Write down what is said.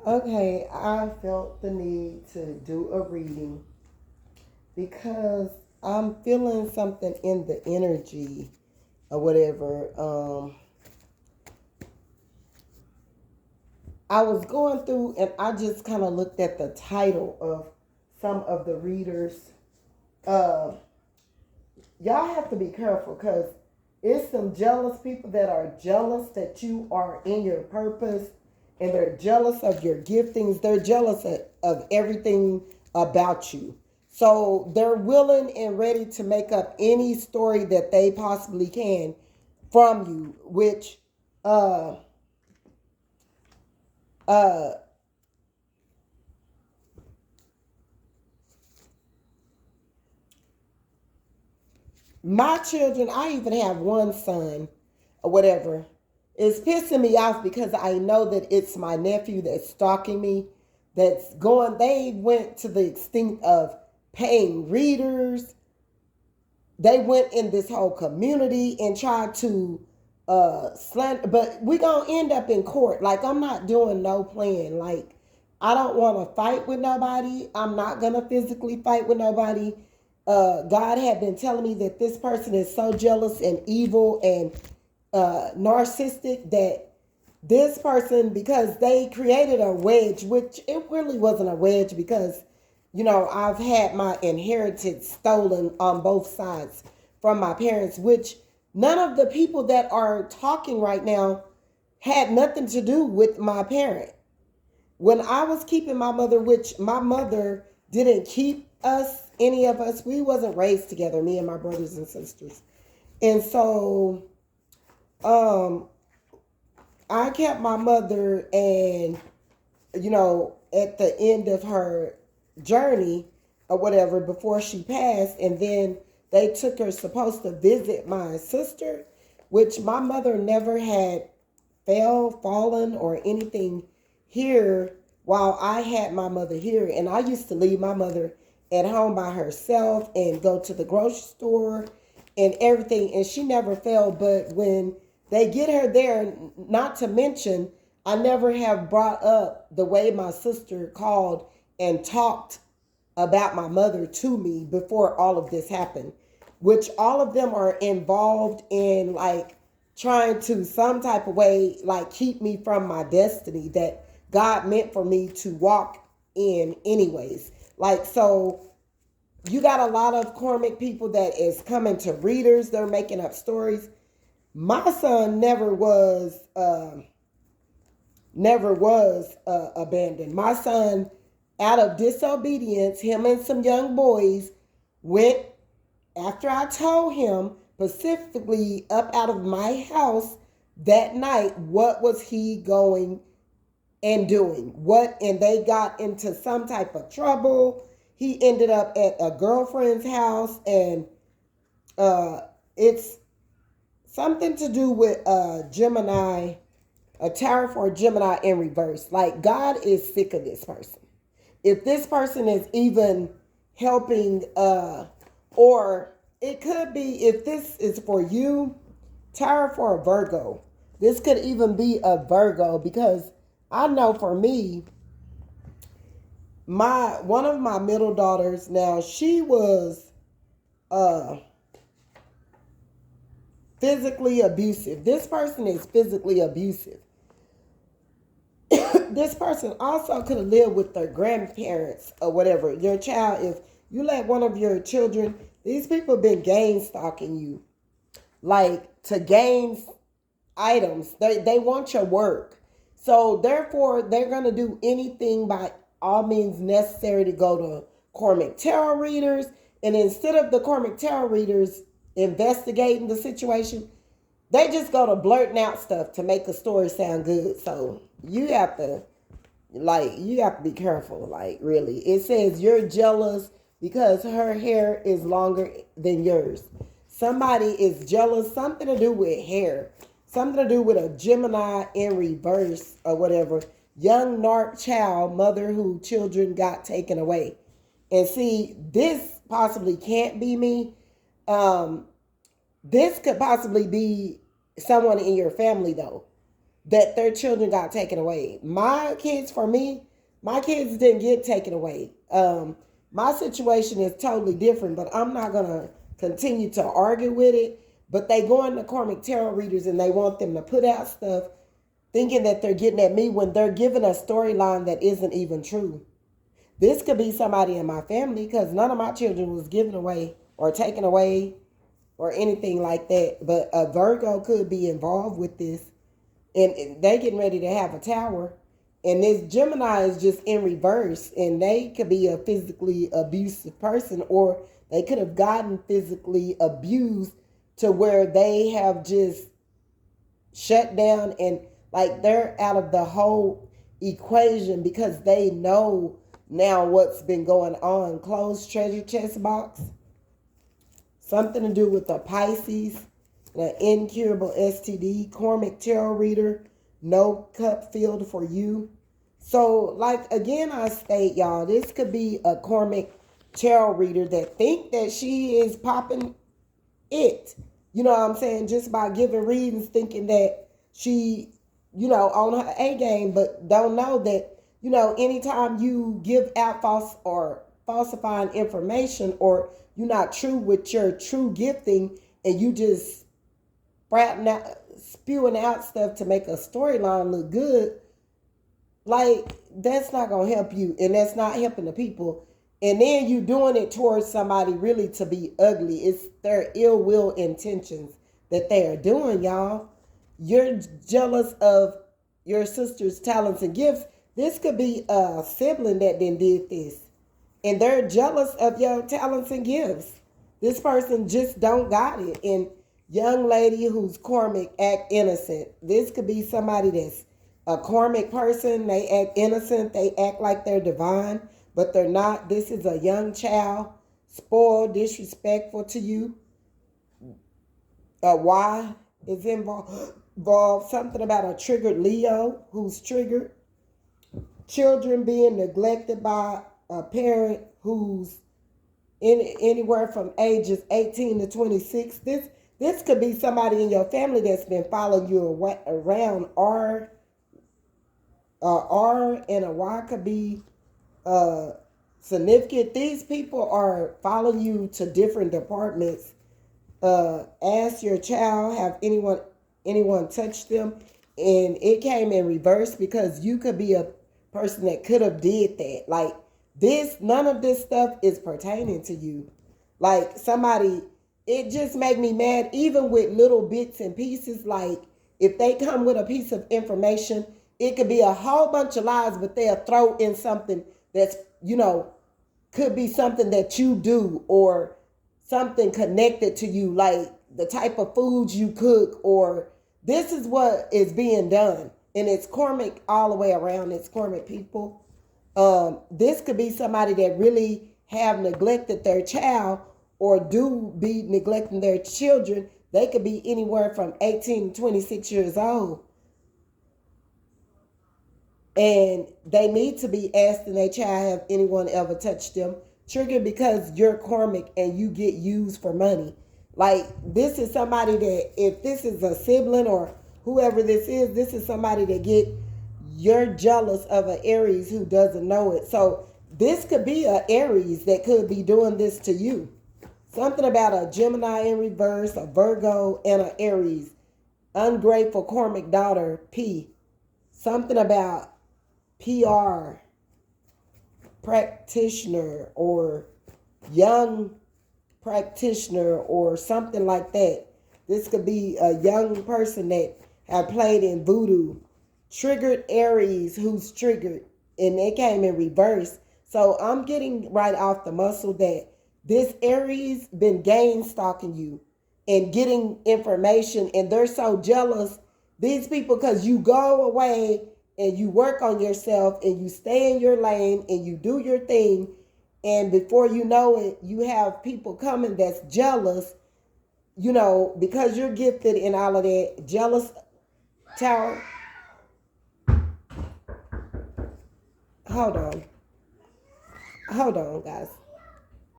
Okay, I felt the need to do a reading because I'm feeling something in the energy or whatever. I was going through and I just kind of looked at the title of some of the readers. Uh, y'all have to be careful because it's some jealous people that are jealous that you are in your purpose, and they're jealous of your giftings. They're jealous of everything about you. So they're willing and ready to make up any story that they possibly can from you, which uh uh my children, I even have one son or whatever, is pissing me off because I know that it's my nephew that's stalking me, that's going, they went to the extent of paying readers. They went in this whole community and tried to slander, but we gonna end up in court. Like, I'm not doing no plan. Like, I don't want to fight with nobody. I'm not gonna physically fight with nobody. God had been telling me that this person is so jealous and evil and narcissistic that this person, because they created a wedge, which it really wasn't a wedge because, I've had my inheritance stolen on both sides from my parents, which none of the people that are talking right now had nothing to do with my parent. When I was keeping my mother, which my mother didn't keep us, any of us, we wasn't raised together, me and my brothers and sisters. And so, um, I kept my mother, and at the end of her journey or whatever, before she passed, and then they took her supposed to visit my sister, which my mother never had fallen or anything here while I had my mother here. And I used to leave my mother at home by herself and go to the grocery store and everything, and she never fell. But when they get her there, not to mention, I never have brought up the way my sister called and talked about my mother to me before all of this happened, which all of them are involved in, like, trying to some type of way, like, keep me from my destiny that God meant for me to walk in anyways. Like, so you got a lot of karmic people that is coming to readers. They're making up stories. My son never was abandoned. My son, out of disobedience, him and some young boys went after I told him specifically up out of my house that night what was he going and doing. What, and they got into some type of trouble. He ended up at a girlfriend's house, and it's something to do with Gemini, a tarot for Gemini in reverse. Like, God is sick of this person. If this person is even helping, or it could be, if this is for you, tarot for a Virgo. This could even be a Virgo, because I know for me, my one of my middle daughters, now she was uh physically abusive. This person is physically abusive. This person also could have lived with their grandparents or whatever. Your child, if you let one of your children, these people have been gain stalking you, like, to gain items. They want your work. So therefore, they're going to do anything by all means necessary to go to Karmic tarot readers. And instead of the Karmic tarot readers investigating the situation, they just go to blurting out stuff to make a story sound good. So you have to be careful. Like, really, it says you're jealous because her hair is longer than yours. Somebody is jealous, something to do with hair, something to do with a Gemini in reverse or whatever. Young narc child, mother who children got taken away. And see, this possibly can't be me. Um, this could possibly be someone in your family, though. that their children got taken away. My kids, for me, my kids didn't get taken away. My situation is totally different, but I'm not gonna continue to argue with it. But they go into Karmic tarot readers and they want them to put out stuff thinking that they're getting at me when they're giving a storyline that isn't even true. This could be somebody in my family because none of my children was given away or taken away or anything like that. But a Virgo could be involved with this, and they getting ready to have a tower. And this Gemini is just in reverse, and they could be a physically abusive person, or they could have gotten physically abused to where they have just shut down and like they're out of the whole equation because they know now what's been going on. Closed treasure chest box. Something to do with the Pisces, the incurable STD, Karmic tarot reader, no cup filled for you. So, like, again, I state, y'all, this could be a Karmic tarot reader that think that she is popping it. You know what I'm saying? Just by giving readings, thinking that she, on her A game, but don't know that, anytime you give out false or falsifying information, or you're not true with your true gifting, and you just spewing out stuff to make a storyline look good, like, that's not going to help you, and that's not helping the people. And then you doing it towards somebody really to be ugly. It's their ill will intentions that they are doing, y'all. You're jealous of your sister's talents and gifts. This could be a sibling that then did this, and they're jealous of your talents and gifts. This person just don't got it. And young lady who's Karmic act innocent. This could be somebody that's a Karmic person. They act innocent. They act like they're divine, but they're not. This is a young child, spoiled, disrespectful to you. Why is involved? Something about a triggered Leo who's triggered. Children being neglected by a parent who's anywhere from ages 18 to 26. This could be somebody in your family that's been following you around. R and a Y could be significant. These people are following you to different departments. Ask your child, have anyone touched them? And it came in reverse because you could be a person that could have did that. Like this, none of this stuff is pertaining to you. Like somebody, it just made me mad, even with little bits and pieces. Like if they come with a piece of information, it could be a whole bunch of lies, but they'll throw in something that's, could be something that you do or something connected to you, like the type of foods you cook, or this is what is being done. And it's Karmic all the way around. It's Karmic people. This could be somebody that really have neglected their child or do be neglecting their children. They could be anywhere from 18 to 26 years old. And they need to be asking their child, have anyone ever touched them? Triggered because you're Karmic and you get used for money. Like this is somebody that, if this is a sibling or whoever this is somebody that you're jealous of an Aries who doesn't know it. So this could be an Aries that could be doing this to you. Something about a Gemini in reverse, a Virgo, and an Aries. Ungrateful Karmic daughter, P. Something about PR, practitioner, or young practitioner, or something like that. This could be a young person that have played in voodoo. Triggered Aries who's triggered, and they came in reverse. So I'm getting right off the muscle that this Aries been game stalking you and getting information, and they're so jealous, these people, because you go away and you work on yourself and you stay in your lane and you do your thing, and before you know it, you have people coming that's jealous, because you're gifted in all of that. Jealous tower. Hold on, guys.